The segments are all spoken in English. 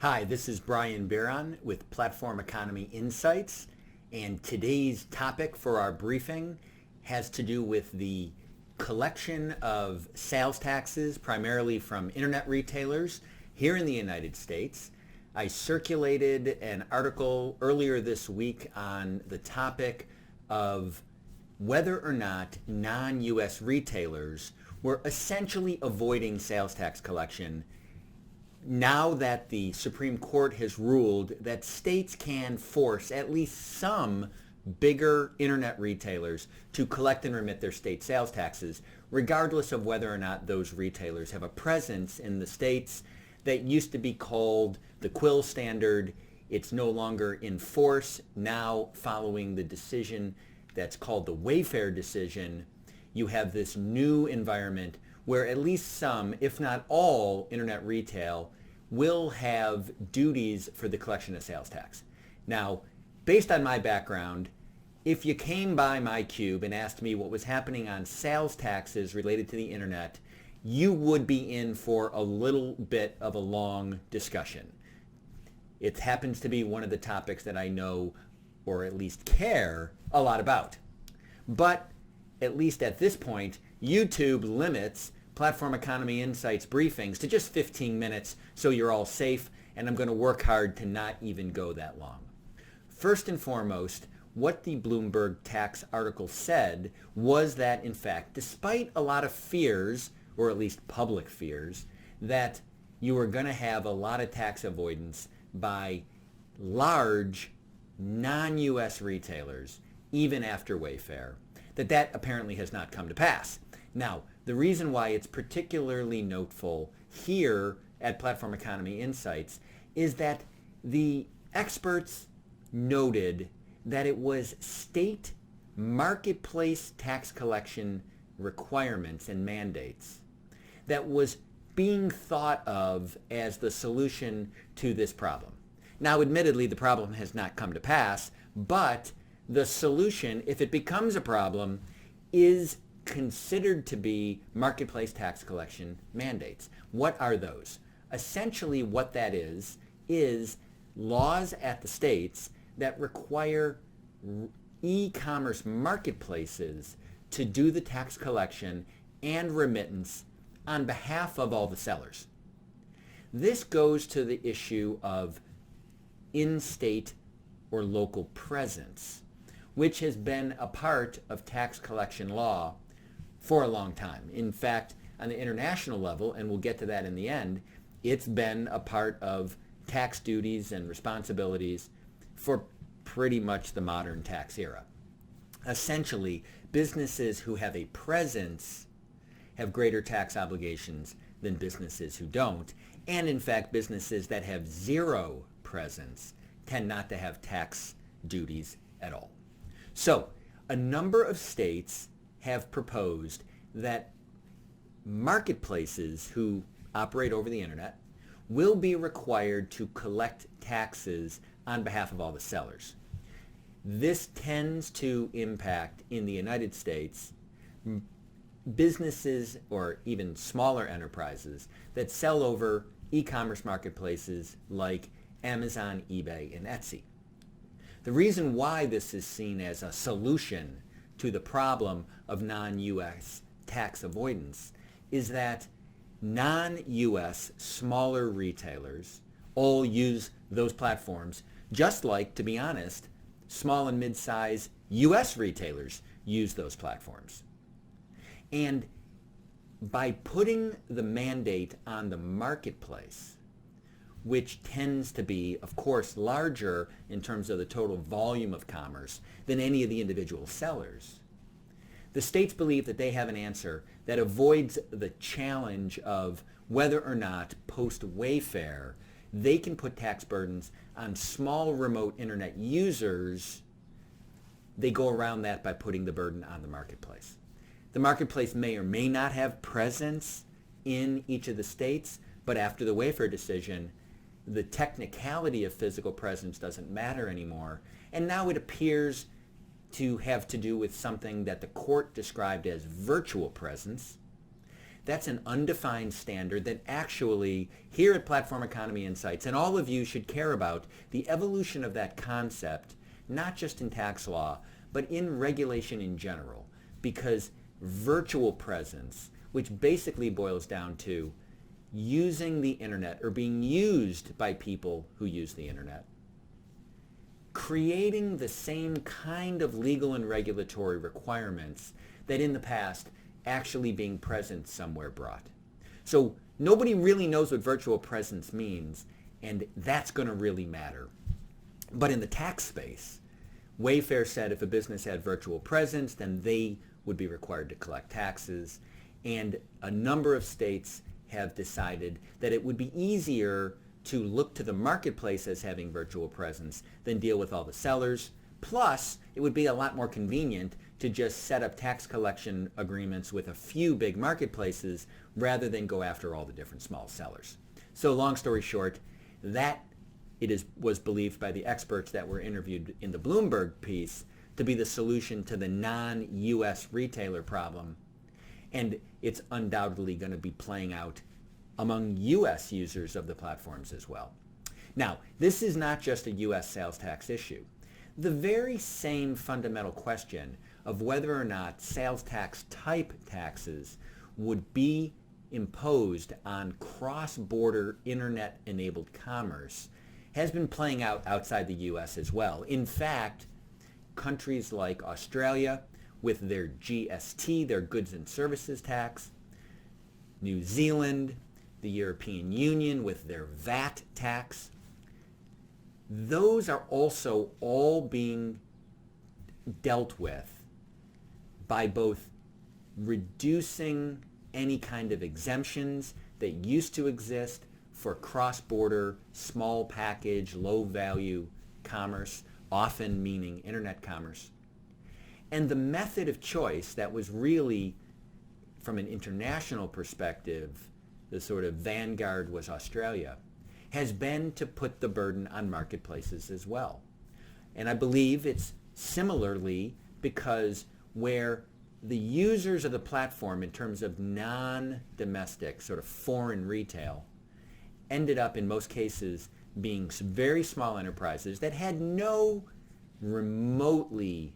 Hi, this is Brian Bieron with Platform Economy Insights, and today's topic for our briefing has to do with the collection of sales taxes, primarily from internet retailers here in the United States. I circulated an article earlier this week on the topic of whether or not non-U.S. retailers were essentially avoiding sales tax collection now that the Supreme Court has ruled that states can force at least some bigger internet retailers to collect and remit their state sales taxes, regardless of whether or not those retailers have a presence in the states that used to be called the Quill Standard. It's no longer in force now following the decision that's called the Wayfair decision. You have this new environment where at least some, if not all, internet retail will have duties for the collection of sales tax. Now, based on my background, if you came by my cube and asked me what was happening on sales taxes related to the internet, you would be in for a little bit of a long discussion. It happens to be one of the topics that I know, or at least care, a lot about. But at least at this point, YouTube limits Platform Economy Insights briefings to just 15 minutes, so you're all safe, and I'm going to work hard to not even go that long. First and foremost, what the Bloomberg tax article said was that, in fact, despite a lot of fears, or at least public fears, that you were going to have a lot of tax avoidance by large non-U.S. retailers, even after Wayfair, that apparently has not come to pass. Now, the reason why it's particularly noteful here at Platform Economy Insights is that the experts noted that it was state marketplace tax collection requirements and mandates that was being thought of as the solution to this problem. Now, admittedly, the problem has not come to pass, but the solution, if it becomes a problem, is considered to be marketplace tax collection mandates. What are those? Essentially what that is laws at the states that require e-commerce marketplaces to do the tax collection and remittance on behalf of all the sellers. This goes to the issue of in-state or local presence, which has been a part of tax collection law for a long time. In fact, on the international level, and we'll get to that in the end, it's been a part of tax duties and responsibilities for pretty much the modern tax era. Essentially, businesses who have a presence have greater tax obligations than businesses who don't. And in fact, businesses that have zero presence tend not to have tax duties at all. So, a number of states have proposed that marketplaces who operate over the internet will be required to collect taxes on behalf of all the sellers. This tends to impact, in the United States, businesses or even smaller enterprises that sell over e-commerce marketplaces like Amazon, eBay, and Etsy. The reason why this is seen as a solution to the problem of non-U.S. tax avoidance is that non-U.S. smaller retailers all use those platforms, just like, to be honest, small and mid-size U.S. retailers use those platforms. And by putting the mandate on the marketplace, which tends to be, of course, larger in terms of the total volume of commerce than any of the individual sellers, the states believe that they have an answer that avoids the challenge of whether or not post-Wayfair they can put tax burdens on small remote internet users. They go around that by putting the burden on the marketplace. The marketplace may or may not have presence in each of the states, but after the Wayfair decision, the technicality of physical presence doesn't matter anymore. And now it appears to have to do with something that the court described as virtual presence. That's an undefined standard that actually, here at Platform Economy Insights, and all of you should care about the evolution of that concept, not just in tax law, but in regulation in general. Because virtual presence, which basically boils down to using the internet or being used by people who use the internet, creating the same kind of legal and regulatory requirements that in the past actually being present somewhere brought. So nobody really knows what virtual presence means, and that's going to really matter. But in the tax space, Wayfair said if a business had virtual presence, then they would be required to collect taxes. And a number of states have decided that it would be easier to look to the marketplace as having virtual presence than deal with all the sellers. Plus, it would be a lot more convenient to just set up tax collection agreements with a few big marketplaces rather than go after all the different small sellers. So long story short, that was believed by the experts that were interviewed in the Bloomberg piece to be the solution to the non-U.S. retailer problem. And it's undoubtedly going to be playing out among U.S. users of the platforms as well. Now, this is not just a U.S. sales tax issue. The very same fundamental question of whether or not sales tax type taxes would be imposed on cross-border internet-enabled commerce has been playing out outside the U.S. as well. In fact, countries like Australia with their GST, their goods and services tax, New Zealand, the European Union with their VAT tax, those are also all being dealt with by both reducing any kind of exemptions that used to exist for cross-border, small package, low-value commerce, often meaning internet commerce. And the method of choice that was really, from an international perspective, the sort of vanguard was Australia, has been to put the burden on marketplaces as well. And I believe it's similarly because where the users of the platform in terms of non-domestic, sort of foreign retail, ended up in most cases being very small enterprises that had no remotely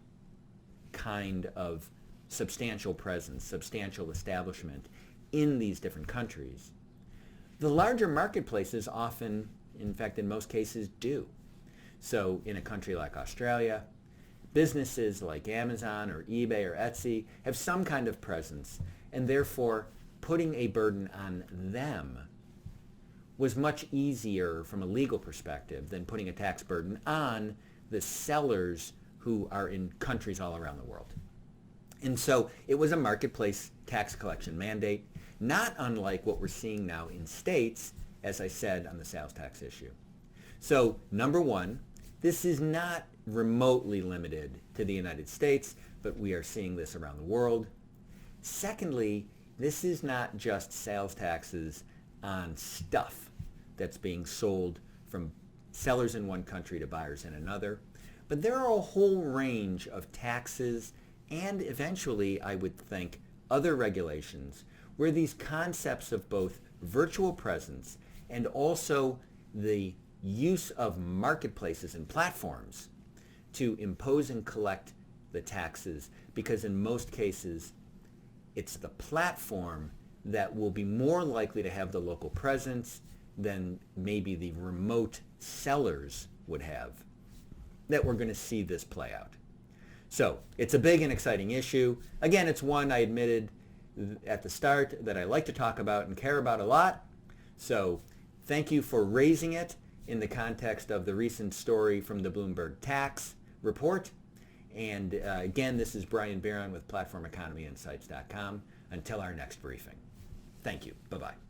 kind of substantial presence, substantial establishment in these different countries. The larger marketplaces often, in fact in most cases, do. So in a country like Australia, businesses like Amazon or eBay or Etsy have some kind of presence, and therefore putting a burden on them was much easier from a legal perspective than putting a tax burden on the sellers who are in countries all around the world. And so it was a marketplace tax collection mandate, not unlike what we're seeing now in states, as I said, on the sales tax issue. So number one, this is not remotely limited to the United States, but we are seeing this around the world. Secondly, this is not just sales taxes on stuff that's being sold from sellers in one country to buyers in another, but there are a whole range of taxes and eventually, I would think, other regulations where these concepts of both virtual presence and also the use of marketplaces and platforms to impose and collect the taxes, because in most cases it's the platform that will be more likely to have the local presence than maybe the remote sellers would have, that we're going to see this play out. So it's a big and exciting issue. Again, it's one I admitted at the start that I like to talk about and care about a lot. So thank you for raising it in the context of the recent story from the Bloomberg tax report. And again, this is Brian Bieron with PlatformEconomyInsights.com. Until our next briefing. Thank you. Bye-bye.